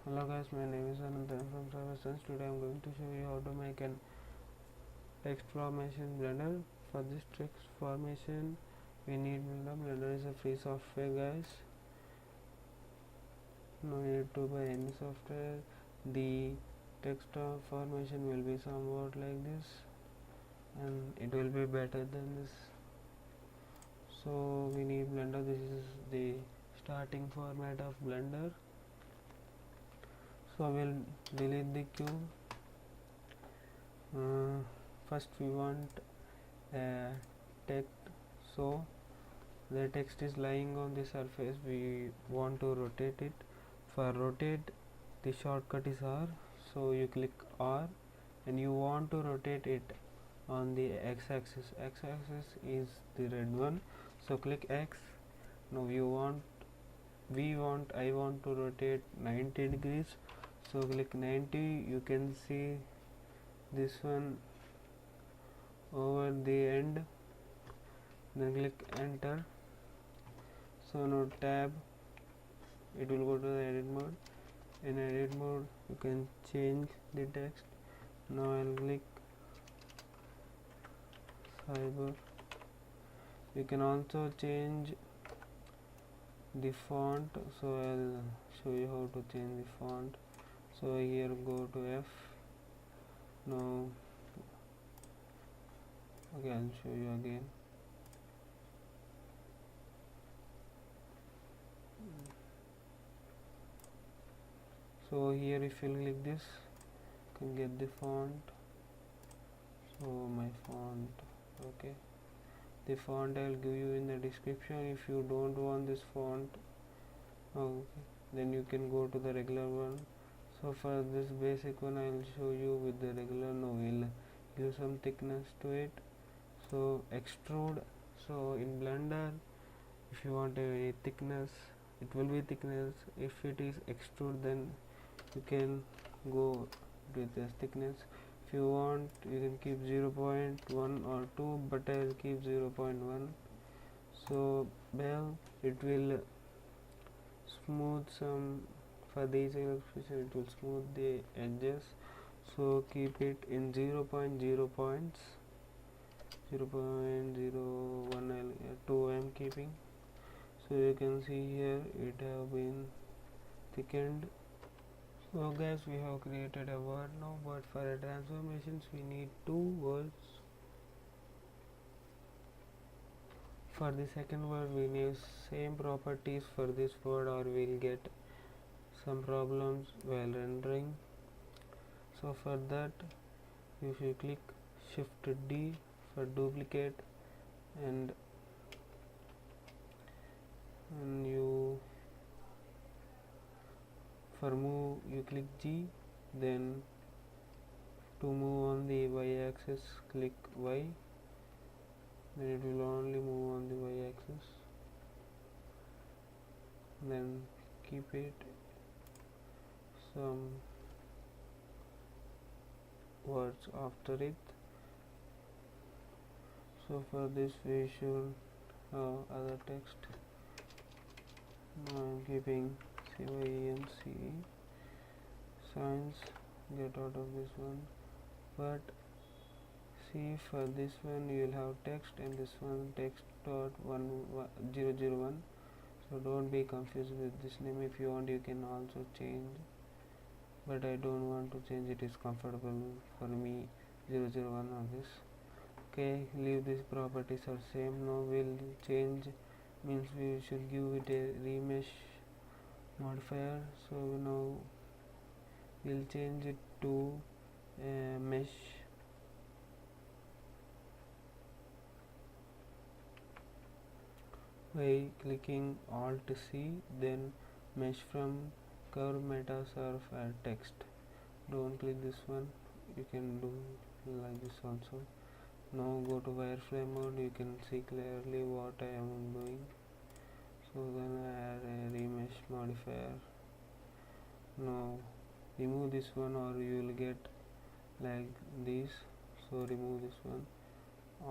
Hello guys, my name is Anand. I am from Cyberscience. Today I am going to show you how to make an text formation Blender. For this text formation we need Blender. Blender is a free software guys. No need to buy any software. The text formation will be somewhat like this and it will be better than this. So we need Blender. This is the starting format of Blender. So we'll delete the cube. First we want text, so the text is lying on the surface. We want to rotate it. For rotate, the shortcut is R, so you click R and you want to rotate it on the x-axis. X-axis is the red one, so click X. Now I want to rotate 90 degrees, so click 90. You can see this one over the end, then click enter. So now tab, it will go to the edit mode. In edit mode you can change the text. Now I'll click cyber. You can also change the font, so I'll show you how to change the font. So here go to F. Now okay, I'll show you again. So here if you click this, you can get the font. So my font, okay, the font I'll give you in the description. If you don't want this font, okay, then you can go to the regular one. So for this basic one I'll show you with the regular. Now we'll give some thickness to it. So extrude. So in Blender, if you want a thickness, it will be thickness. If it is extrude, then you can go with this thickness. If you want, you can keep 0.1 or 2, but I will keep 0.1. so well, it will smooth some, for these illustration it will smooth the edges, so keep it in 0.0 points. 0.01 2 I am keeping. So you can see here it have been thickened. So guys, we have created a word now, but for a transformations we need two words. For the second word we need same properties for this word, or we'll get some problems while rendering. So for that you should click Shift D for duplicate, and you for move you click G. Then to move on the Y axis click Y, then it will only move on the Y axis. Then keep it some words after it. So for this we should have other text. Now I am keeping CYENCE science, get out of this one. But see, for this one you will have text, and this one text dot 1001. So don't be confused with this name. If you want, you can also change, but I don't want to change. It is comfortable for me 001 on this. Okay, leave these properties are same. Now we'll change, means we should give it a remesh modifier. So now we'll change it to mesh. By clicking Alt C, then mesh from curve metasurf add text. Don't click this one, you can do like this also. Now go to wireframe mode, you can see clearly what I am doing. So then I add a remesh modifier. Now remove this one, or you will get like this. So remove this one.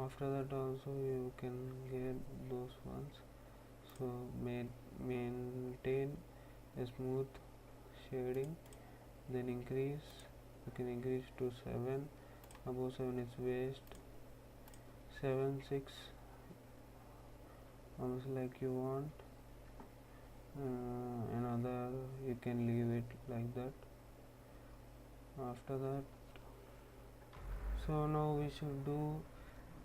After that also you can get those ones. So maintain a smooth shading, then increase. You can increase to 7. Above 7 is waste. 7 6 almost like you want. Another you can leave it like that. After that, so now we should do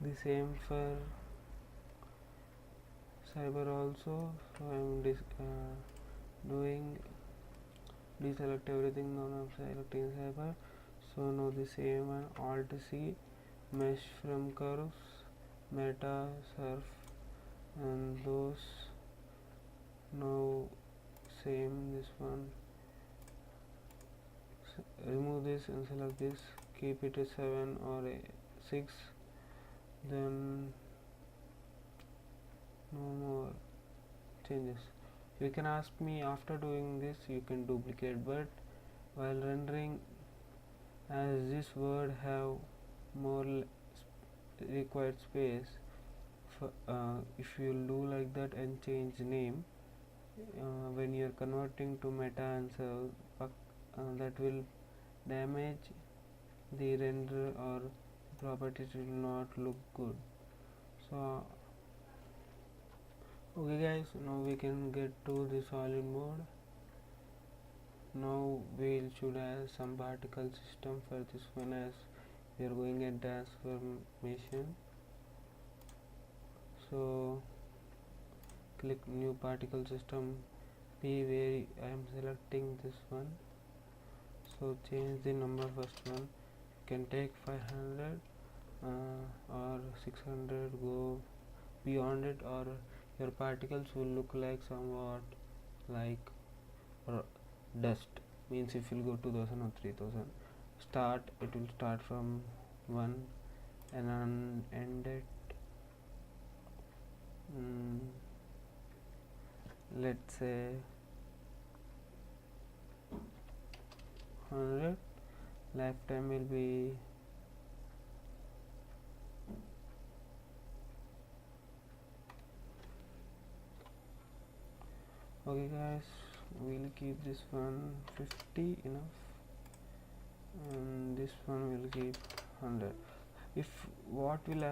the same for cyber also. So I am doing deselect everything. Now I'm selecting cyber. So now the same one, alt C, mesh from curves, meta, surf, and those. Now same this one, remove this and select this, keep it at 7 or 6, then no more changes. You can ask me after doing this you can duplicate, but while rendering, as this word have more required space, if you do like that and change name, when you are converting to meta and surf, that will damage the render or properties will not look good. So okay guys, now we can get to the solid mode. Now we should have some particle system for this one, as we are going at transformation. So click new particle system, be where I am selecting this one. So change the number, first one you can take 500 or 600, go beyond it, or your particles will look like somewhat like dust. Means if you go 2000 or 3000, it will start from 1 and end it, let's say 100. Lifetime will be okay guys, we'll keep this one 50 enough, and this one will keep 100. If what will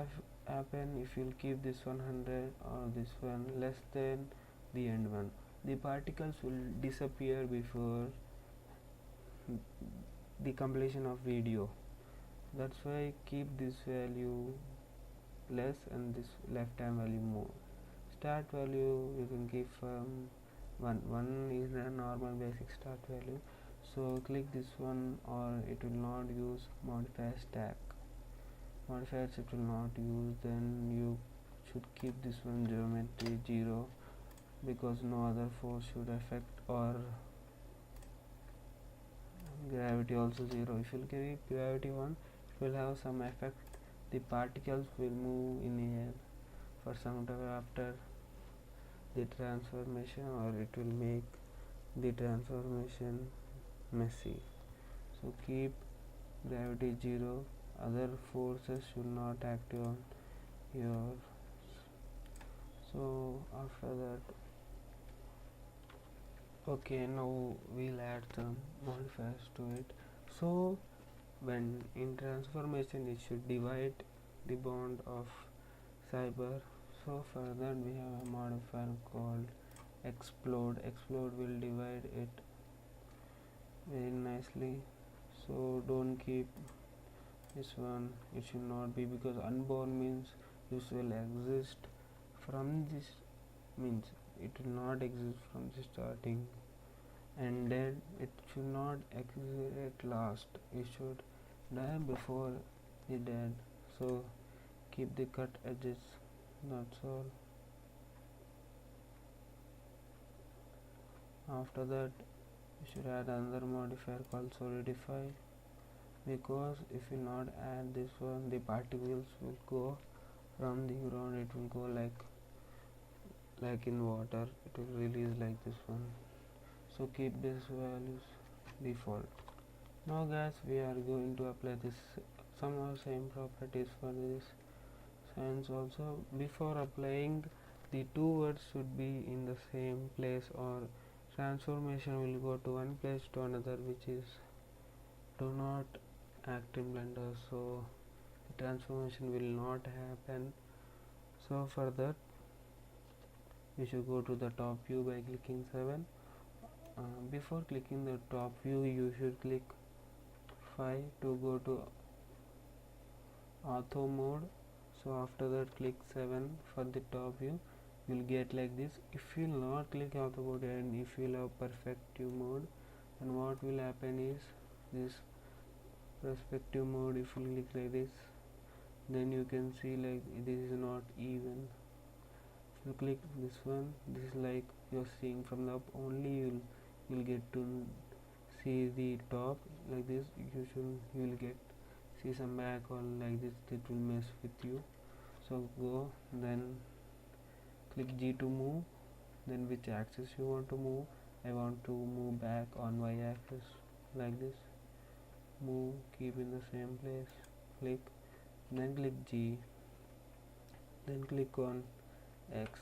happen if you'll keep this 100 or this one less than the end one, the particles will disappear before the completion of video. That's why keep this value less and this lifetime value more. Start value you can keep 1 is a normal basic start value. So click this one, or it will not use modifier stack. Modifiers it will not use, then you should keep this one geometry 0, because no other force should affect, or gravity also 0. If you keep gravity 1, it will have some effect, the particles will move in air for some time after the transformation, or it will make the transformation messy. So keep gravity 0, other forces should not act on yours. So after that, okay, now we'll add some modifiers to it. So when in transformation it should divide the bond of cyber. So for that we have a modifier called explode. Explode will divide it very nicely. So don't keep this one, it should not be, because unborn means this will exist from this, means it will not exist from the starting, and then it should not exist at last, it should die before the dead. So keep the cut edges, that's all. After that you should add another modifier called solidify, because if you not add this one, the particles will go from the ground, it will go like in water, it will release like this one. So keep this values default. Now guys, we are going to apply this some of same properties for this science also. Before applying, the two words should be in the same place or transformation will go to one place to another, which is do not act in Blender, so the transformation will not happen. So for that we should go to the top view by clicking 7. Before clicking the top view, you should click 5 to go to auto mode. So after that click 7 for the top view. You'll get like this. If you will not click auto mode and if you will have perspective mode, then what will happen is this perspective mode, if you click like this, then you can see like this is not even. If you click this one, this is like you're seeing from the up only, you'll get to see the top like this. You will get see some back or like this, it will mess with you. So go, then click G to move, then which axis you want to move. I want to move back on Y axis like this. Move, keep in the same place, click, then click G, then click on X,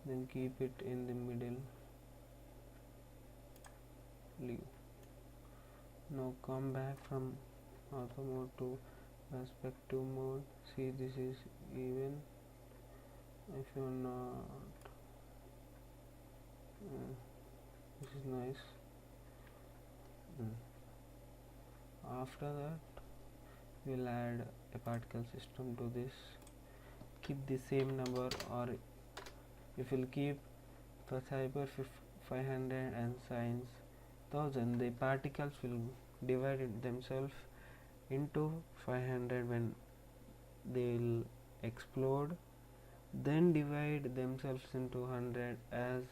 then keep it in the middle, leave. Now come back from auto mode to perspective mode. See, this is even. If you're not, this is nice. After that we'll add a particle system to this. Keep the same number, or if you'll keep for cyber 500 and science 1000, the particles will divide themselves into 500 when they will explode, then divide themselves into 100 as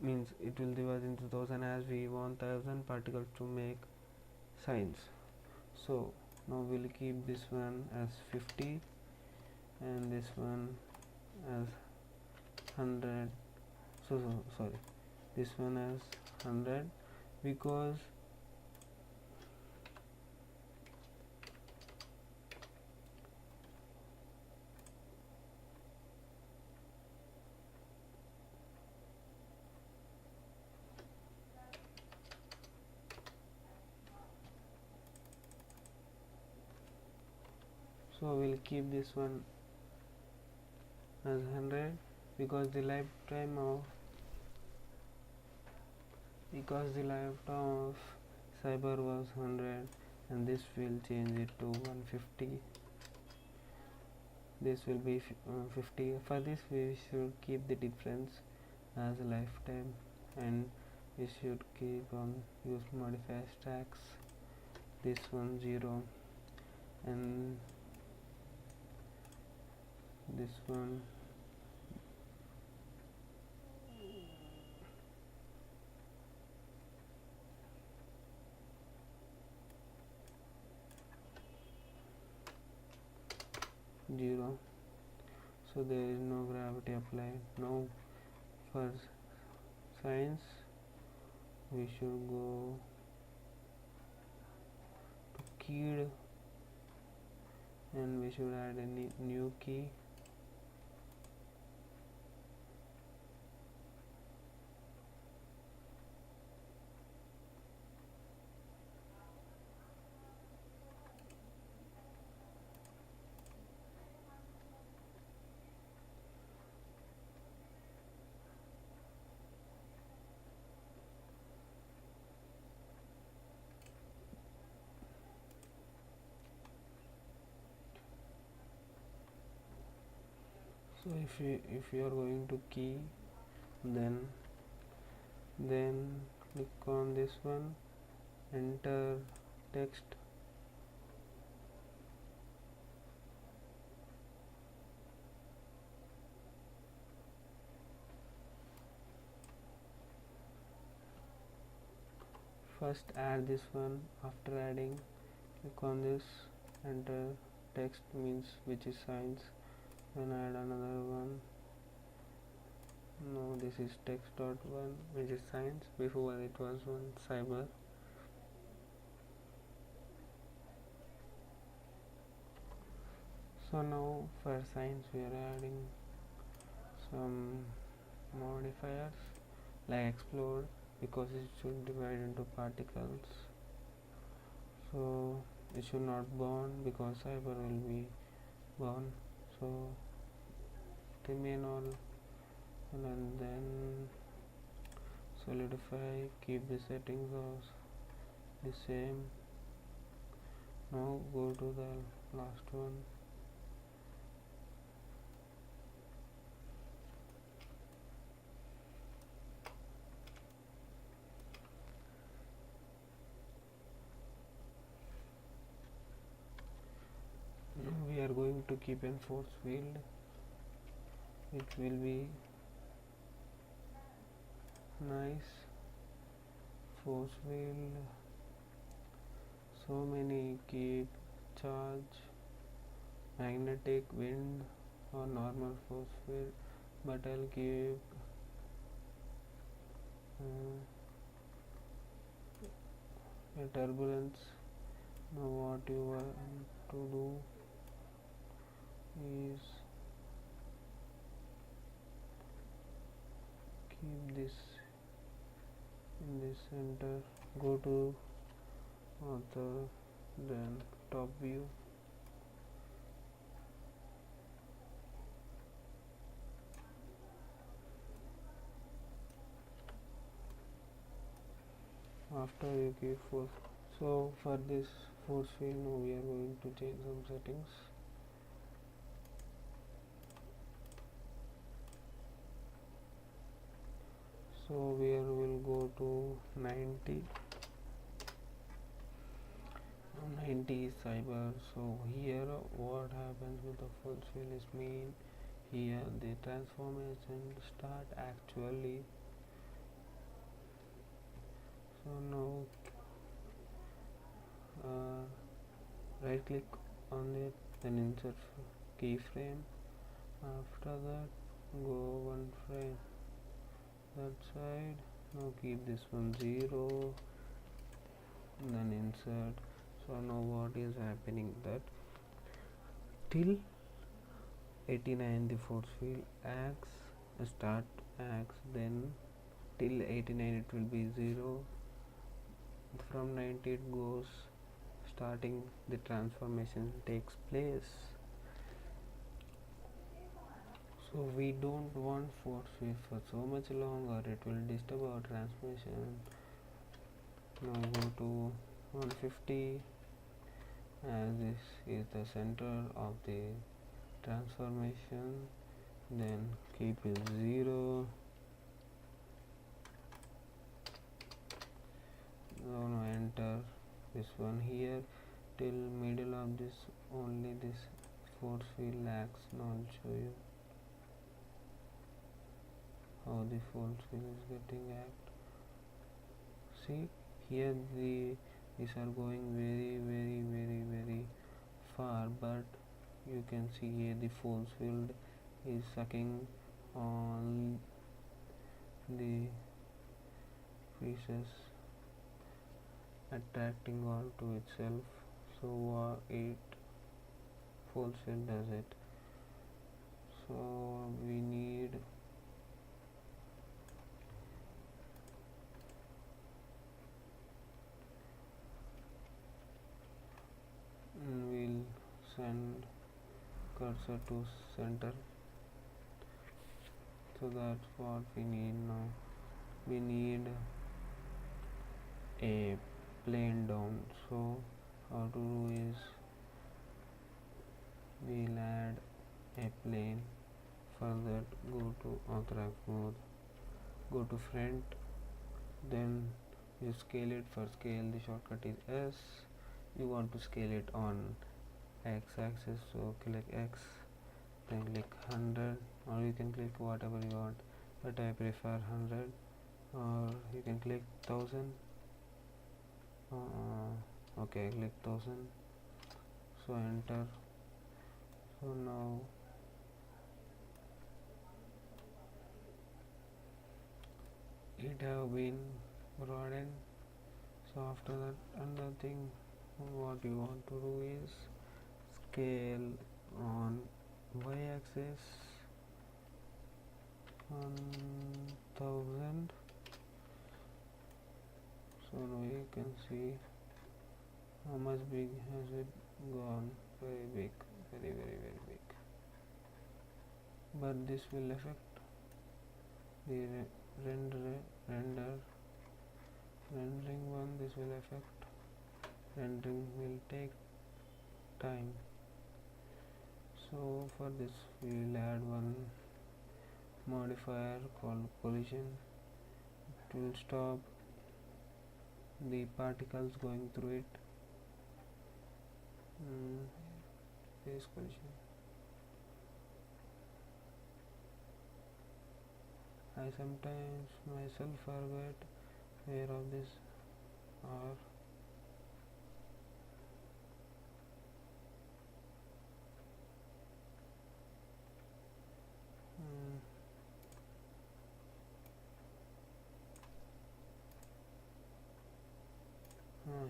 means it will divide into 1000 as we want 1000 particles to make signs. So now we'll keep this one as 50 and this one as 100. Sorry, this one as 100 because so we'll keep this one as 100 because the lifetime of cyber was 100, and this will change it to 150. This will be 50. For this we should keep the difference as a lifetime, and we should keep on use modify stacks, this one 0 and this one 0, so there is no gravity applied. Now for science we should go to keyed and we should add a new key. So if you are going to key, then click on this one, enter text, first add this one. After adding, click on this, enter text means which is science, then add another one. No, this is text.1 which is science. Before it was one cyber. So now for science we are adding some modifiers like explode, because it should divide into particles, so it should not burn because cyber will be burn, so remain all, and then solidify, keep the settings as the same. Now go to the last one. Now we are going to keep a force field. It will be nice force field. So many keep charge, magnetic, wind, or normal force field, but I'll keep a turbulence. Now what you want to do is keep this in the center, go to author, then top view, after you keep force. So for this force field now we are going to change some settings. So here we'll go to 90. 90 is cyber. So here what happens with the force field is mean here the transformation start actually. So now right click on it, then insert keyframe. After that go one frame that side. Now keep this one 0, then insert. So now what is happening that till 89 the force field acts, start acts, then till 89 it will be 0. From 90 it goes, starting the transformation takes place. So we don't want force field for so much longer, it will disturb our transmission. Now go to 150, as this is the center of the transformation, then keep it 0. Now enter this one here till middle of this, only this force field acts. Now I'll show you how the force field is getting act. See here these are going very far, but you can see here the force field is sucking all the pieces, attracting all to itself. So it force field does it. So we need we'll send cursor to center. So that's what we need now. We need a plane down. So how to do is we'll add a plane. For that go to author mode, go to front, then you scale it. For scale the shortcut is S. You want to scale it on X axis, so click X, then click 100, or you can click whatever you want, but I prefer 100, or you can click 1000. Okay, click 1000. So enter. So now it have been broadened. So after that, another thing what you want to do is scale on y axis 1000. So now you can see how much big has it gone. Very big, very big. But this will affect the rendering one. This will affect rendering, will take time. So for this we will add one modifier called collision. It will stop the particles going through it. Phase collision. I sometimes myself forget where of this are.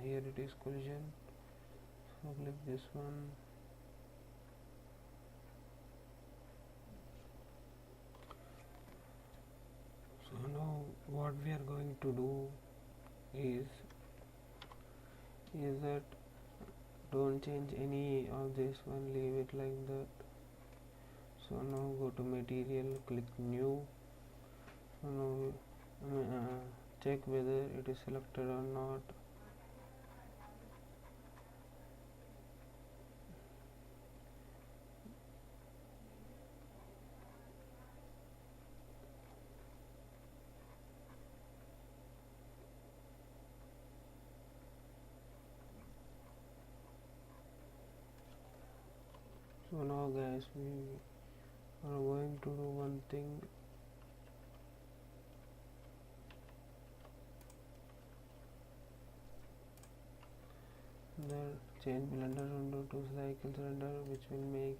Here it is collision. So click this one. So now what we are going to do is that don't change any of this one, leave it like that. So now go to material, click new. So now check whether it is selected or not. So now guys, we are going to do one thing. Then change blender window to cycles render, which will make.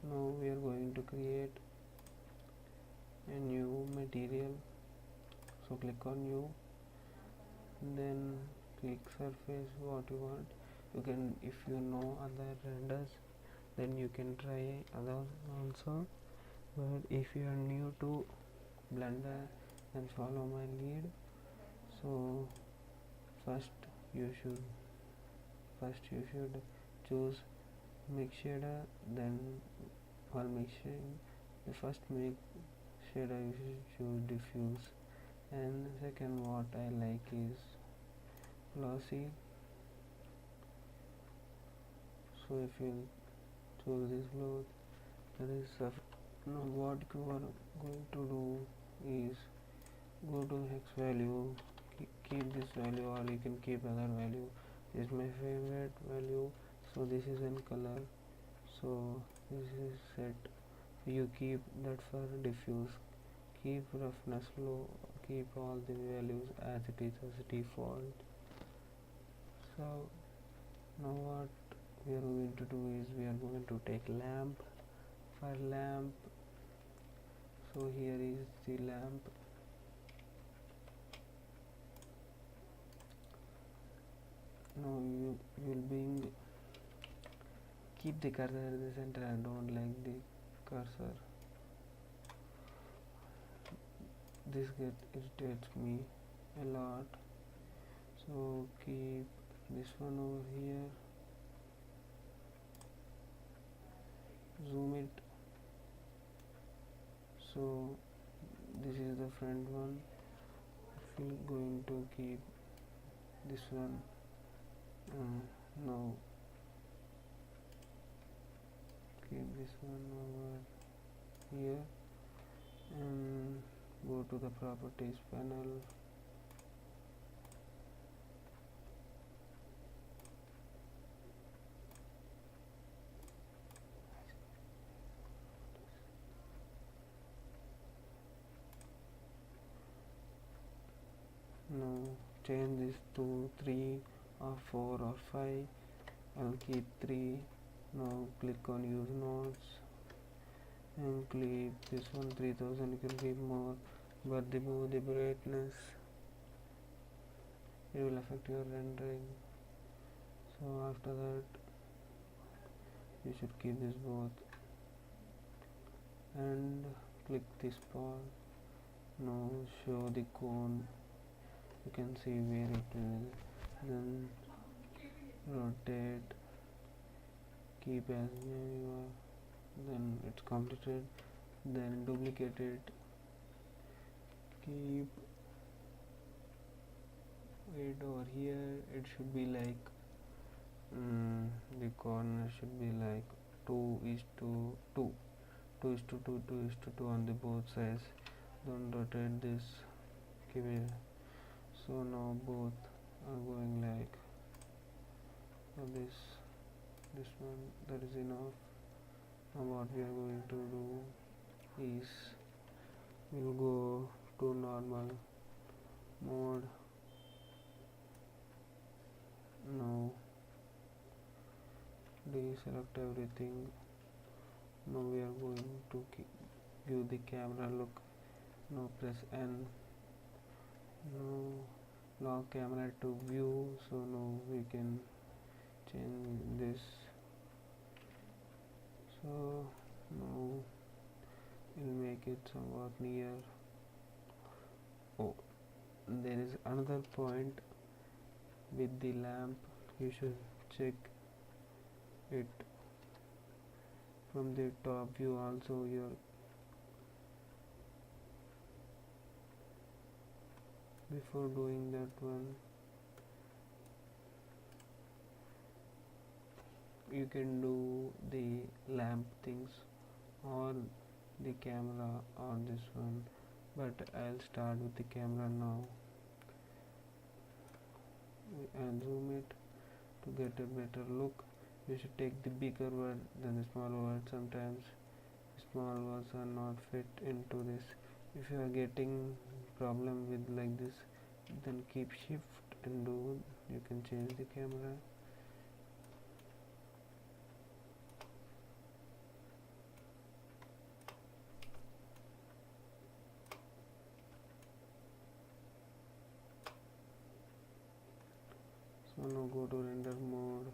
Now we are going to create a new material. So click on new, then click surface what you want. You can, if you know other renders, then you can try others also, but if you are new to Blender, then follow my lead. So first you should choose make shader, then while mixing the first make shader you should choose diffuse, and second what I like is glossy. So if you choose this flow, that is now what you are going to do is go to hex value, keep this value, or you can keep other value. This is my favorite value, so this is in color, so this is set. You keep that for diffuse, keep roughness low, keep all the values as it is as default. So now what we are going to do is we are going to take lamp. For lamp, so here is the lamp. Now you will bring, keep the cursor at the center. I don't like the cursor, this irritates me a lot. So keep this one over here, zoom it. So this is the front one. If you are going to keep this one, now keep this one over here and go to the properties panel. Now change this to 3 or 4 or 5. I'll keep 3. Now click on use nodes and click this one 3000. You can keep more, but the more the brightness, it will affect your rendering. So after that you should keep this both. and click this part. Now show the cone, you can see where it is. Then rotate, keep as you are, then it's completed. Then duplicate it, keep it over here. It should be like the corner should be like 2 is to 2, 2 is to 2, 2 is to 2 on the both sides. Don't rotate this, keep it. So now both are going like this one, that is enough. Now what we are going to do is we'll go to normal mode. Now deselect everything. Now we are going to give the camera look. Now press N. Now lock camera to view, so now we can change this. So now we'll make it somewhat near. Oh, there is another point with the lamp. You should check it from the top view also. Before doing that one, you can do the lamp things or the camera or this one, but I'll start with the camera now and zoom it to get a better look. You should take the bigger word than the small word. Sometimes small words are not fit into this. If you are getting problem with like this, then keep shift and do. You can change the camera. So now go to render mode.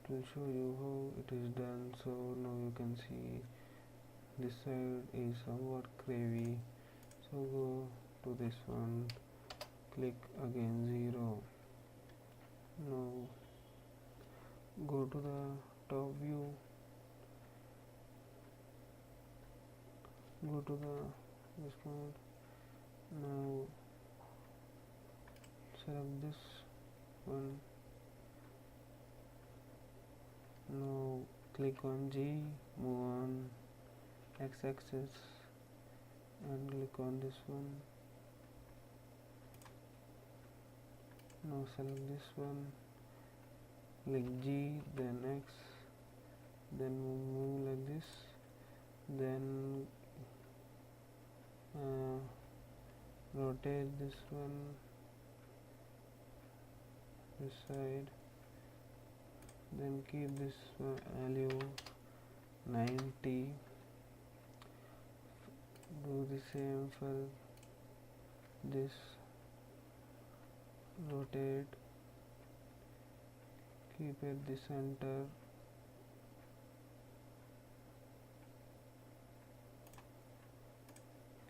It will show you how it is done. So now you can see this side is somewhat gravy. So go to this one, click again 0. Now go to the top view, go to this mode. Now select this one. Now click on G, move on x-axis and click on this one. Now select this one, click G, then X, then move like this, then rotate this one this side, then keep this value 90. Do the same for this, rotate, keep at the center,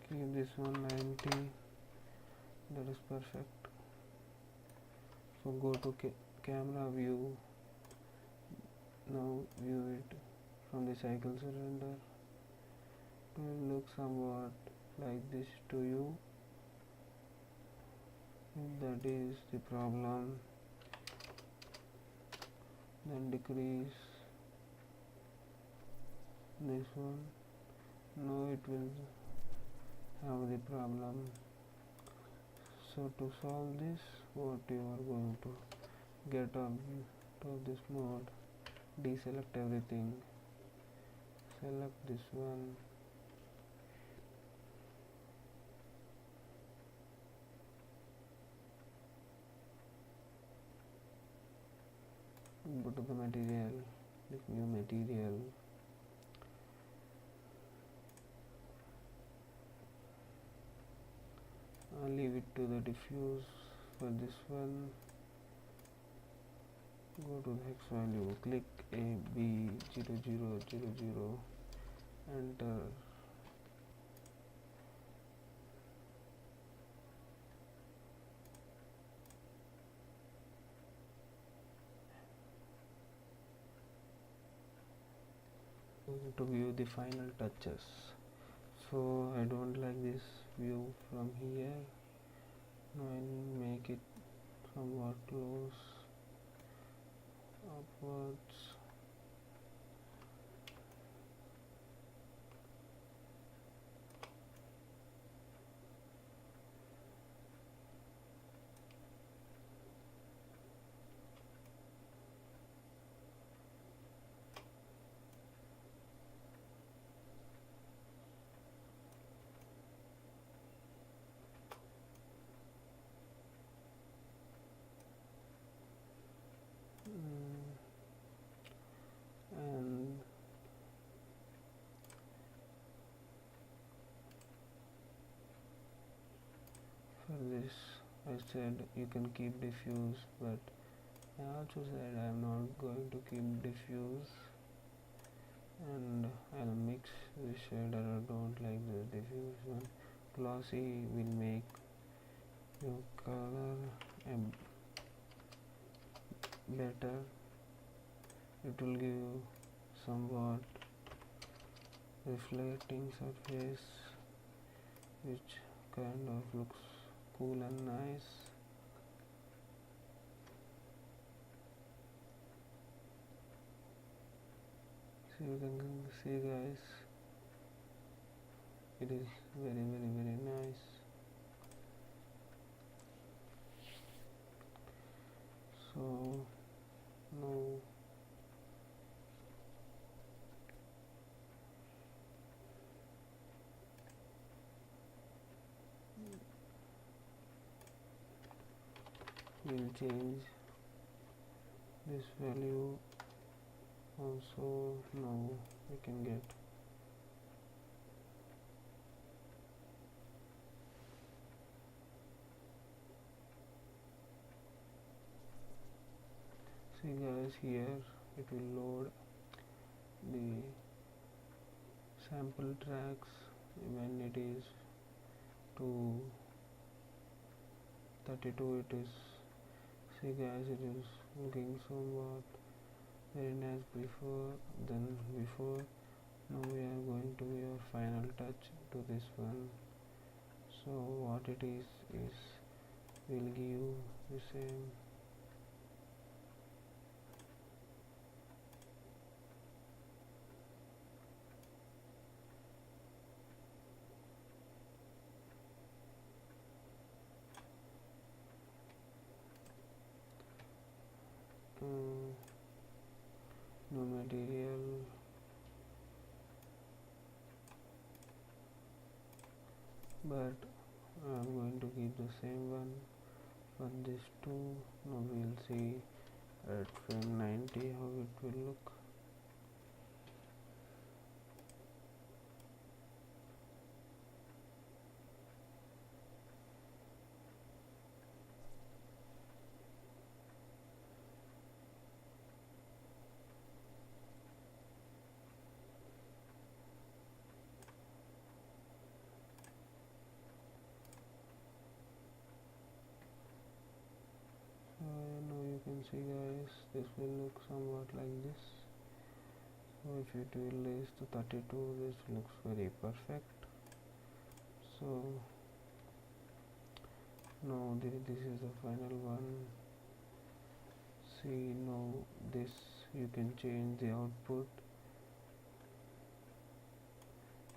keep this one 90. That is perfect. So go to camera view. Now view it from the cycle cylinder. It will look somewhat like this to you. If that is the problem, then decrease this one. Now it will have the problem. So to solve this, what you are going to get out of this mode, deselect everything, select this one, go to the material, click new material, leave it to the diffuse for this one, go to the hex value, click A B 0000, enter. To view the final touches, so I don't like this view from here. Now I'll make it somewhat close upwards. And for this I said you can keep diffuse, but I also said I am not going to keep diffuse, and I'll mix the shader. I don't like the diffuse one. Glossy will make your color better. It will give you somewhat reflecting surface which kind of looks cool and nice. So you can see guys, it is very nice. So now we'll change this value also. Now we can get see guys, here it will load the sample tracks when it is to 32. It is, see guys, it is looking somewhat very nice than before. Now we are going to your final touch to this one. So what it is will give the same no material, but I'm going to keep the same one for this two. Now we'll see at frame 90 how it will look. Now you can see guys, this will look somewhat like this. So if it will raise to 32, this looks very perfect. So now this is the final one. See, now this you can change the output,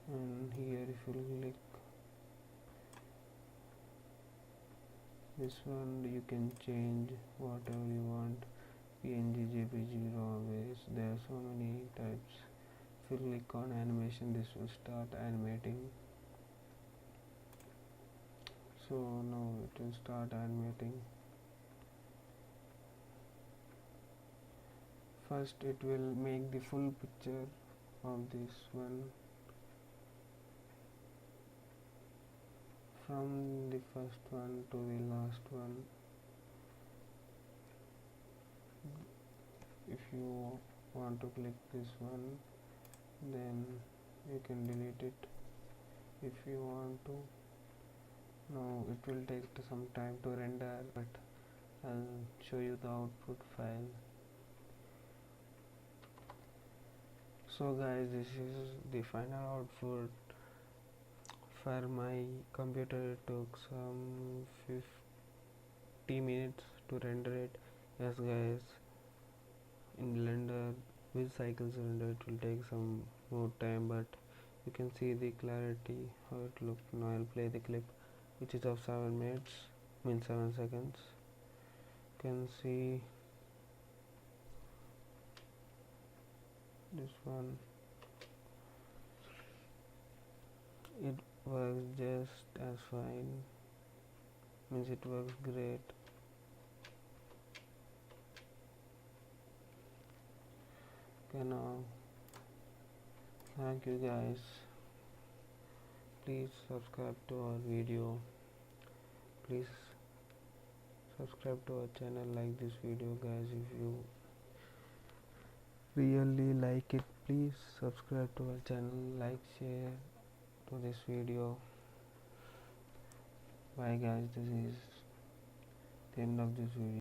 and here if you click this one, you can change whatever you want, PNG, JPG, RAW, waves. There are so many types. If you click on animation, this will start animating. So now it will start animating. First it will make the full picture of this one, from the first one to the last one. you want to click this one, then you can delete it if you want to. Now it will take some time to render, but I'll show you the output file. So guys, this is the final output. For my computer it took some 50 minutes to render it. Yes guys, in Blender with cycles render it will take some more time, but you can see the clarity how it looked. Now I'll play the clip, which is of 7 minutes, 7 seconds. You can see this one, it works just as fine, it works great. Okay, now thank you guys, please subscribe to our video, please subscribe to our channel, like this video guys. If you really like it, please subscribe to our channel, like, share to this video. Bye guys, this is the end of this video.